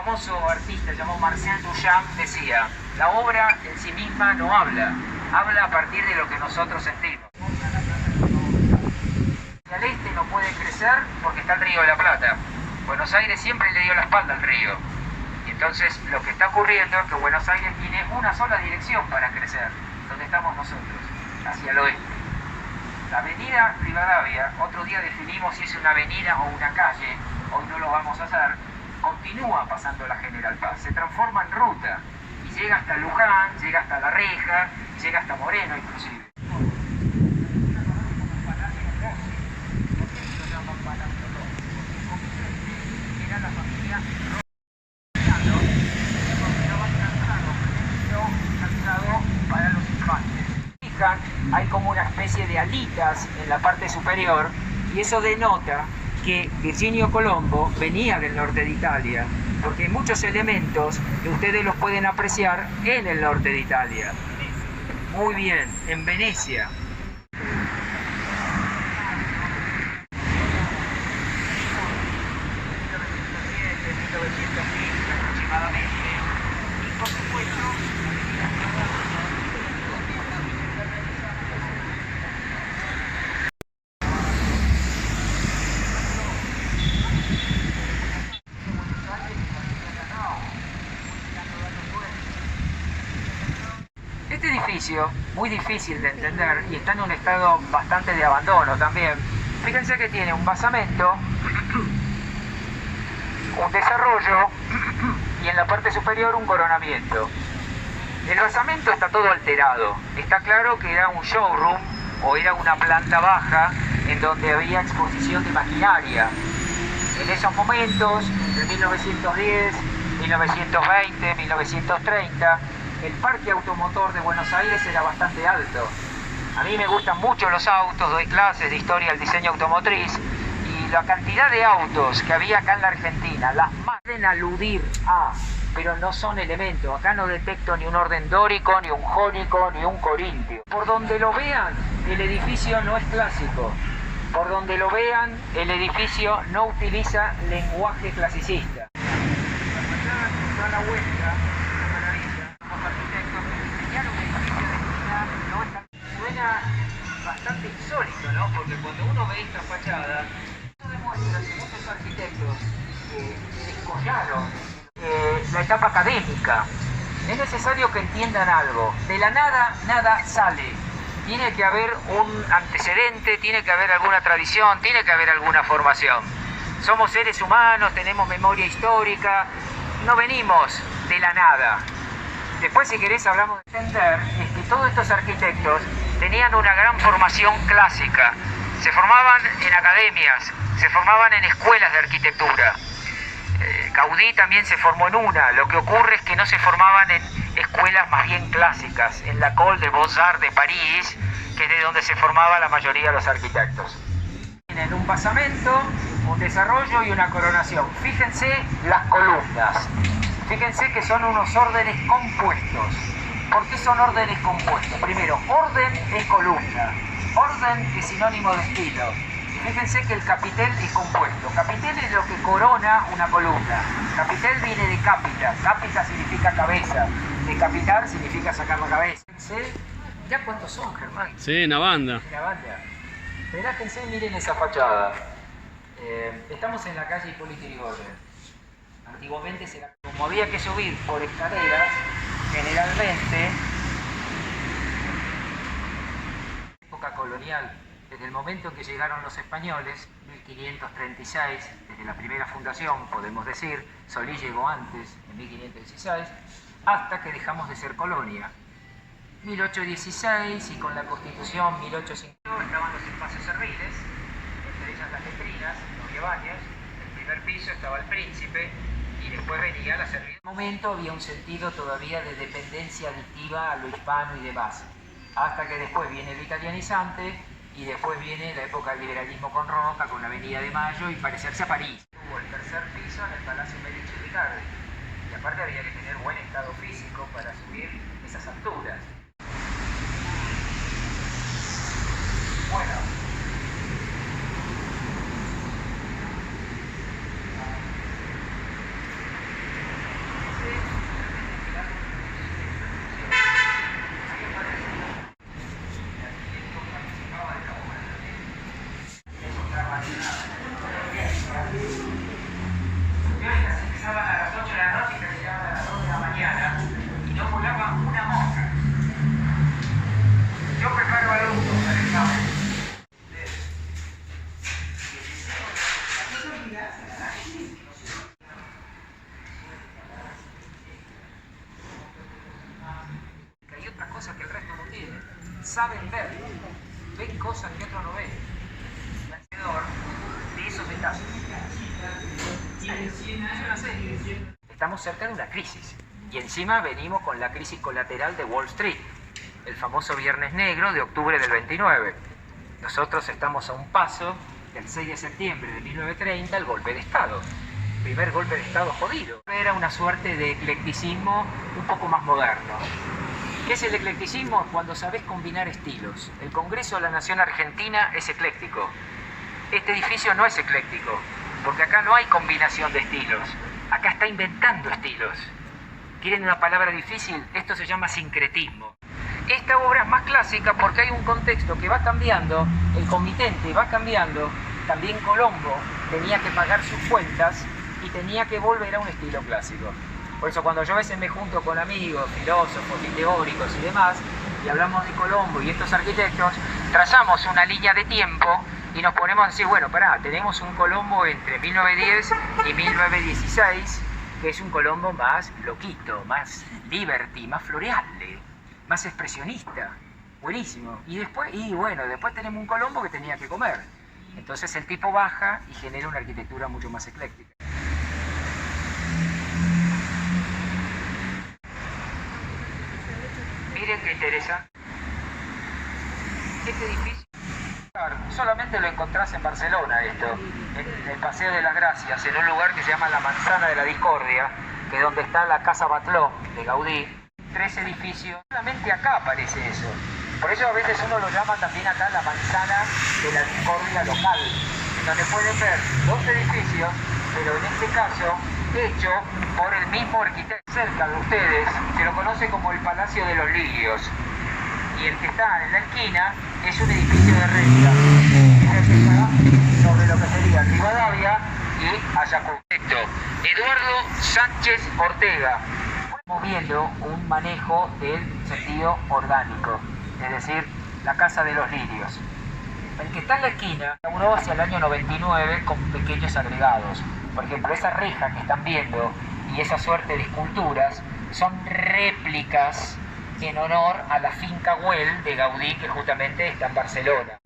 famoso artista llamado Marcel Duchamp decía: la obra en sí misma no habla, habla a partir de lo que nosotros sentimos. Al este no puede crecer porque está el Río de la Plata. Buenos Aires siempre le dio la espalda al río. Y entonces lo que está ocurriendo es que Buenos Aires tiene una sola dirección para crecer, donde estamos nosotros, hacia el oeste. La avenida Rivadavia, otro día definimos si es una avenida o una calle, hoy no lo vamos a hacer, continúa pasando la General Paz, se transforma en ruta y llega hasta Luján, llega hasta La Reja, llega hasta Moreno inclusive. Era la familia para los infantes. Hay como una especie de alitas en la parte superior y eso denota que Virginio Colombo venía del norte de Italia, porque hay muchos elementos que ustedes los pueden apreciar en el norte de Italia. Muy bien, en Venecia. Aproximadamente, y por supuesto, este edificio, muy difícil de entender y está en un estado bastante de abandono también. Fíjense que tiene un basamento, un desarrollo y en la parte superior un coronamiento. El basamento está todo alterado. Está claro que era un showroom o era una planta baja en donde había exposición de maquinaria. En esos momentos, entre 1910, 1920, 1930, el parque automotor de Buenos Aires era bastante alto. A mí me gustan mucho los autos, doy clases de historia del diseño automotriz y la cantidad de autos que había acá en la Argentina, las más pueden aludir a, pero no son elementos. Acá no detecto ni un orden dórico, ni un jónico, ni un corintio. Por donde lo vean, el edificio no es clásico. Por donde lo vean, el edificio no utiliza lenguaje clasicista. La la vuelta, una maravilla. Los arquitectos que diseñaron un edificio de esquina no es tan... Suena bastante insólito, ¿no? Porque cuando uno ve esta fachada, eso demuestra que muchos arquitectos descollaron la etapa académica. Es necesario que entiendan algo. De la nada, nada sale. Tiene que haber un antecedente, tiene que haber alguna tradición, tiene que haber alguna formación. Somos seres humanos, tenemos memoria histórica, no venimos de la nada. Después, si querés, hablamos de entender es que todos estos arquitectos tenían una gran formación clásica. Se formaban en academias, se formaban en escuelas de arquitectura. Gaudí también se formó en una. Lo que ocurre es que no se formaban en escuelas más bien clásicas, en la École des Beaux-Arts de París, que es de donde se formaba la mayoría de los arquitectos. Tienen un basamento, un desarrollo y una coronación. Fíjense las columnas. Fíjense que son unos órdenes compuestos. ¿Por qué son órdenes compuestos? Primero, orden es columna. Orden es sinónimo de estilo. Fíjense que el capitel es compuesto. Capitel es lo que corona una columna. Capitel viene de capita. Capita significa cabeza. Decapitar significa sacar la cabeza. Fíjense, ¿ya cuántos son, Germán? Sí, una banda. Una banda. Relájense y miren esa fachada. Estamos en la calle Hipólito Yrigoyen. Antiguamente, como había que subir por escaleras, generalmente, época colonial, desde el momento en que llegaron los españoles, 1536, desde la primera fundación, podemos decir, Solís llegó antes, en 1516, hasta que dejamos de ser colonia. 1816 y con la Constitución 1850 estaban los espacios serviles, entre ellas las letrinas, no había baños, en el primer piso estaba el príncipe y después venía la servidumbre. En ese momento había un sentido todavía de dependencia aditiva a lo hispano y demás, hasta que después viene el italianizante y después viene la época del liberalismo con Roca, con la Avenida de Mayo y parecerse a París. Hubo el tercer piso en el Palacio Medici Riccardi y aparte había que tener buen estado físico para subir esas alturas. Bueno, saben ver, ven cosas que otros no ven. Alrededor de esos detalles. Estamos cerca de una crisis y encima venimos con la crisis colateral de Wall Street, el famoso Viernes Negro de octubre del 29. Nosotros estamos a un paso del 6 de septiembre de 1930, el golpe de Estado. Primer golpe de Estado jodido. Era una suerte de eclecticismo un poco más moderno. ¿Qué es el eclecticismo? Cuando sabés combinar estilos. El Congreso de la Nación Argentina es ecléctico. Este edificio no es ecléctico, porque acá no hay combinación de estilos. Acá está inventando estilos. ¿Quieren una palabra difícil? Esto se llama sincretismo. Esta obra es más clásica porque hay un contexto que va cambiando, el comitente va cambiando, también Colombo tenía que pagar sus cuentas y tenía que volver a un estilo clásico. Por eso cuando yo a veces me junto con amigos, filósofos y teóricos y demás, y hablamos de Colombo y estos arquitectos, trazamos una línea de tiempo y nos ponemos a decir, bueno, pará, tenemos un Colombo entre 1910 y 1916, que es un Colombo más loquito, más liberty, más floreable, más expresionista, buenísimo. Y después tenemos un Colombo que tenía que comer. Entonces el tipo baja y genera una arquitectura mucho más ecléctica. Miren qué interesante. Este edificio solamente lo encontrás en Barcelona, en el Paseo de las Gracias, en un lugar que se llama la Manzana de la Discordia, que es donde está la Casa Batlló de Gaudí. 3 edificios, solamente acá aparece eso. Por eso a veces uno lo llama también acá la Manzana de la Discordia local, en donde pueden ver 2 edificios, pero en este caso hecho por el mismo arquitecto. Cerca de ustedes se lo conoce como el Palacio de los Lirios, y el que está en la esquina es un edificio de renta, que está sobre lo que sería Rivadavia y Ayacucho. Eduardo Sánchez Ortega, moviendo un manejo del sentido orgánico, es decir, la Casa de los Lirios. El que está en la esquina inauguró hacia el año 99 con pequeños agregados. Por ejemplo, esa reja que están viendo y esa suerte de esculturas son réplicas en honor a la finca Güell de Gaudí, que justamente está en Barcelona.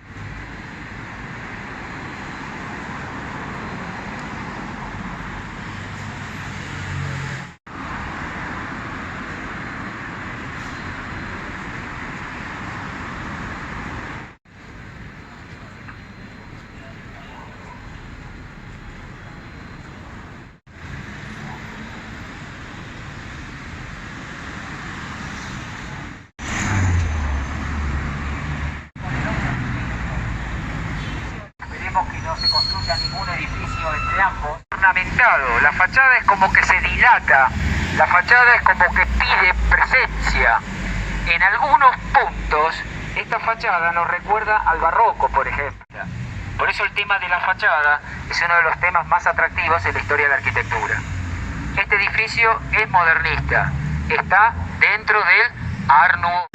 Que no se construya ningún edificio entre ambos. Ornamentado, la fachada es como que se dilata, la fachada es como que pide presencia. En algunos puntos, esta fachada nos recuerda al barroco, por ejemplo. Por eso el tema de la fachada es uno de los temas más atractivos en la historia de la arquitectura. Este edificio es modernista, está dentro del Art Nouveau.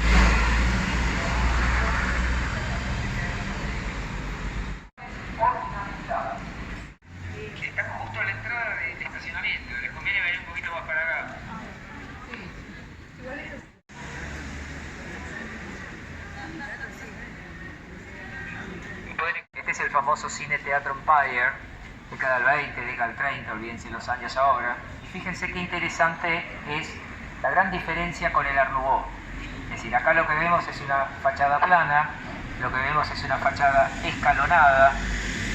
Está justo a la entrada del estacionamiento, les conviene venir un poquito más para acá. Este es el famoso Cine Teatro Empire, década del 20, década del 30, olvídense los años ahora. Y fíjense qué interesante es la gran diferencia con el Art Nouveau. Es decir, acá lo que vemos es una fachada plana, lo que vemos es una fachada escalonada,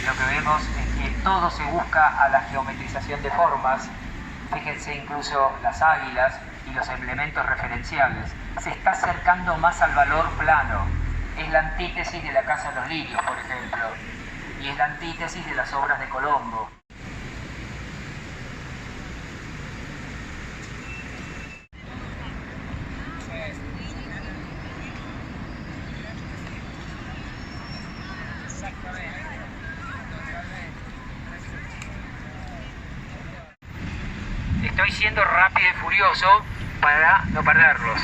lo que vemos es que todo se busca a la geometrización de formas. Fíjense incluso las águilas y los elementos referenciales. Se está acercando más al valor plano. Es la antítesis de la Casa de los Lirios, por ejemplo, y es la antítesis de las obras de Colombo. Estoy siendo rápido y furioso para no perderlos.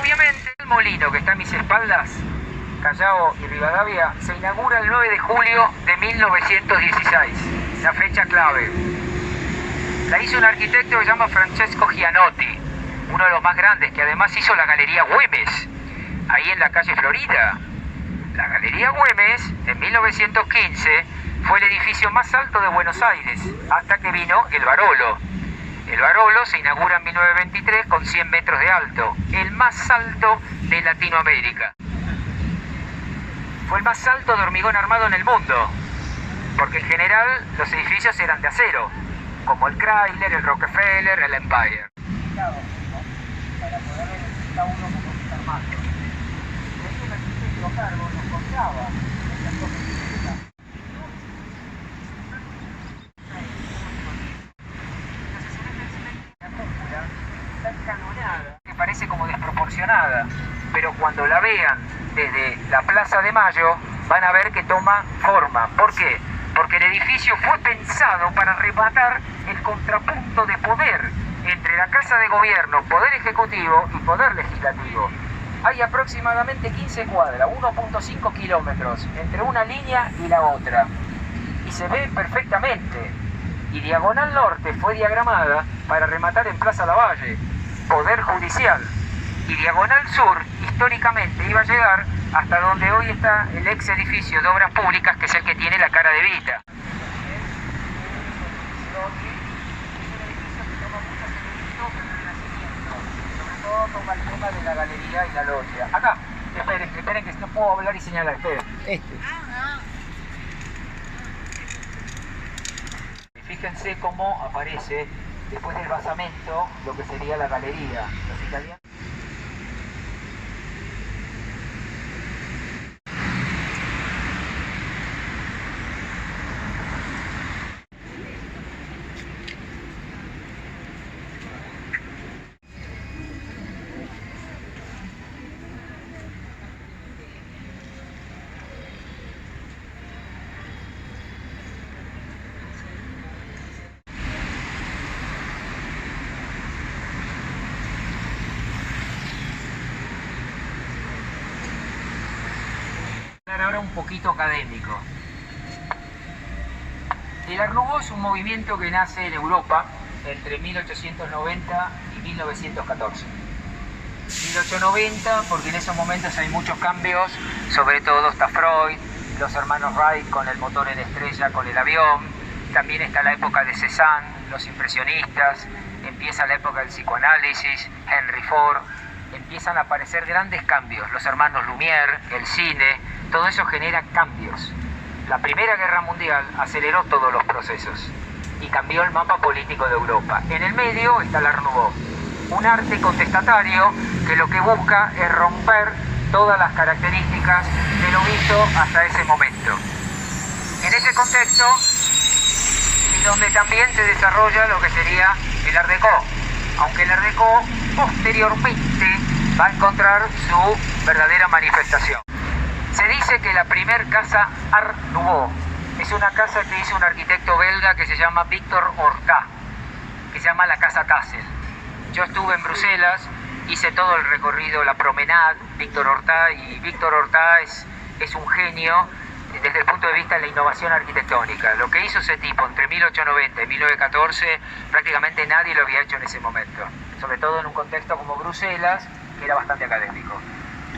Obviamente el molino que está a mis espaldas, Callao y Rivadavia, se inaugura el 9 de julio de 1916, la fecha clave. La hizo un arquitecto que se llama Francesco Gianotti, uno de los más grandes, que además hizo la Galería Güemes. ahí en la calle Florida. La Galería Güemes, en 1915, fue el edificio más alto de Buenos Aires, hasta que vino el Barolo. El Barolo se inaugura en 1923 con 100 metros de alto, el más alto de Latinoamérica. Fue el más alto de hormigón armado en el mundo, porque en general los edificios eran de acero, como el Chrysler, el Rockefeller, el Empire. Para poder ver cada uno como está armado. De hecho, el arquitecto a cargo nos contaba estas cosas la cúpula está escalonada, que parece como desproporcionada, pero cuando la vean desde la Plaza de Mayo van a ver que toma forma. ¿Por qué? Porque el edificio fue pensado para rematar el contrapunto de poder entre la Casa de Gobierno, Poder Ejecutivo y Poder Legislativo. Hay aproximadamente 15 cuadras, 1.5 kilómetros, entre una línea y la otra. Y se ve perfectamente. Y Diagonal Norte fue diagramada para rematar en Plaza Lavalle, Poder Judicial. Y Diagonal Sur, históricamente, iba a llegar hasta donde hoy está el ex edificio de Obras Públicas, que es el que tiene la cara de Evita. Toma el tema de la galería y la logia. Acá, esperen que no puedo hablar y señalar. Esperen, Fíjense cómo aparece después del basamento lo que sería la galería. Los italianos. Ahora un poquito académico. El Art Nouveau es un movimiento que nace en Europa entre 1890 y 1914. 1890 porque en esos momentos hay muchos cambios, sobre todo está Freud, los hermanos Wright con el motor en estrella, con el avión, también está la época de Cézanne, los impresionistas, empieza la época del psicoanálisis, Henry Ford, empiezan a aparecer grandes cambios, los hermanos Lumière, el cine, todo eso genera cambios. La Primera Guerra Mundial aceleró todos los procesos y cambió el mapa político de Europa. En el medio está el Art Nouveau, un arte contestatario que lo que busca es romper todas las características de lo visto hasta ese momento. En ese contexto y donde también se desarrolla lo que sería el Art Deco, aunque el Art Deco posteriormente va a encontrar su verdadera manifestación. Se dice que la primer casa Art Nouveau es una casa que hizo un arquitecto belga que se llama Victor Horta, que se llama la Casa Kassel. Yo estuve en Bruselas, hice todo el recorrido, la promenade, Victor Horta, y Victor Horta es un genio desde el punto de vista de la innovación arquitectónica. Lo que hizo ese tipo entre 1890 y 1914 prácticamente nadie lo había hecho en ese momento, sobre todo en un contexto como Bruselas, que era bastante académico.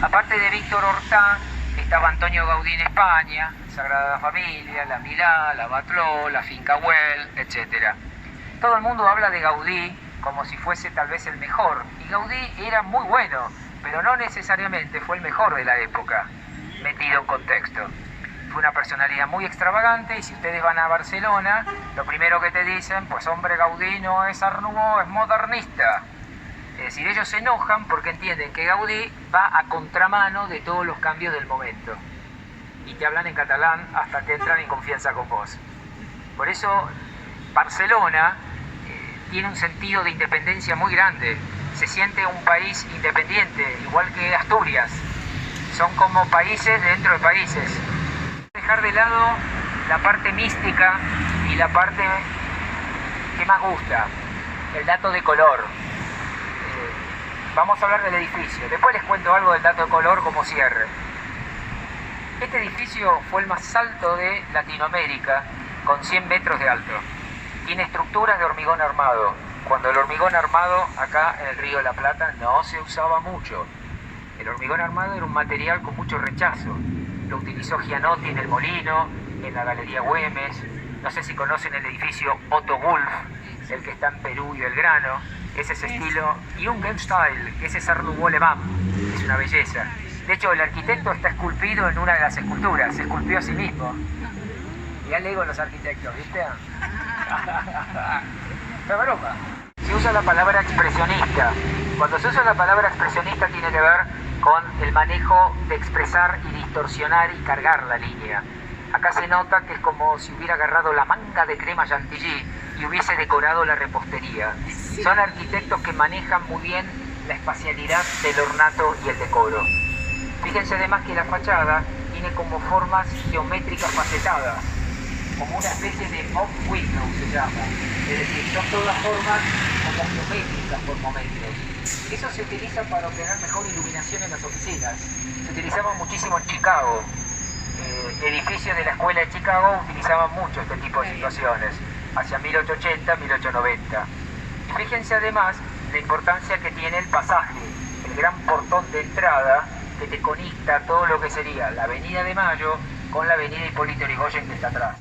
Aparte de Victor Horta, estaba Antonio Gaudí en España, Sagrada Familia, la Milá, la Batlló, la Finca Güell, etc. Todo el mundo habla de Gaudí como si fuese tal vez el mejor, y Gaudí era muy bueno, pero no necesariamente fue el mejor de la época, metido en contexto. Fue una personalidad muy extravagante, y si ustedes van a Barcelona, lo primero que te dicen, pues hombre, Gaudí no es Art Nouveau, es modernista. Es decir, ellos se enojan porque entienden que Gaudí va a contramano de todos los cambios del momento. Y te hablan en catalán hasta que entran en confianza con vos. Por eso Barcelona tiene un sentido de independencia muy grande. Se siente un país independiente, igual que Asturias. Son como países dentro de países. Dejar de lado la parte mística y la parte que más gusta, el dato de color. Vamos a hablar del edificio, después les cuento algo del dato de color como cierre. Este edificio fue el más alto de Latinoamérica, con 100 metros de alto. Tiene estructuras de hormigón armado, cuando el hormigón armado acá en el Río de la Plata no se usaba mucho. El El hormigón armado era un material con mucho rechazo. Lo utilizó Gianotti en El Molino, en la Galería Güemes. No sé si conocen el edificio Otto Wolf, el que está en Perú y Belgrano. Es ese estilo Jugendstil, que es ese Art Nouveau alemán. Es una belleza. De hecho, el arquitecto está esculpido en una de las esculturas. Se esculpió a sí mismo. Mirá el ego de los arquitectos, ¿viste? ¡Qué broma! Se usa la palabra expresionista. Cuando se usa la palabra expresionista tiene que ver con el manejo de expresar y distorsionar y cargar la línea. Acá se nota que es como si hubiera agarrado la manga de crema chantilly y hubiese decorado la repostería. Son arquitectos que manejan muy bien la espacialidad del ornato y el decoro. Fíjense además que la fachada tiene como formas geométricas facetadas, como una especie de off-window se llama. Es decir, son todas formas como geométricas por momentos. Eso se utiliza para obtener mejor iluminación en las oficinas. Se utilizaba muchísimo en Chicago. Edificios de la escuela de Chicago utilizaban mucho este tipo de situaciones, hacia 1880, 1890. Y fíjense además la importancia que tiene el pasaje, el gran portón de entrada que te conecta todo lo que sería la Avenida de Mayo con la Avenida Hipólito Yrigoyen que está atrás.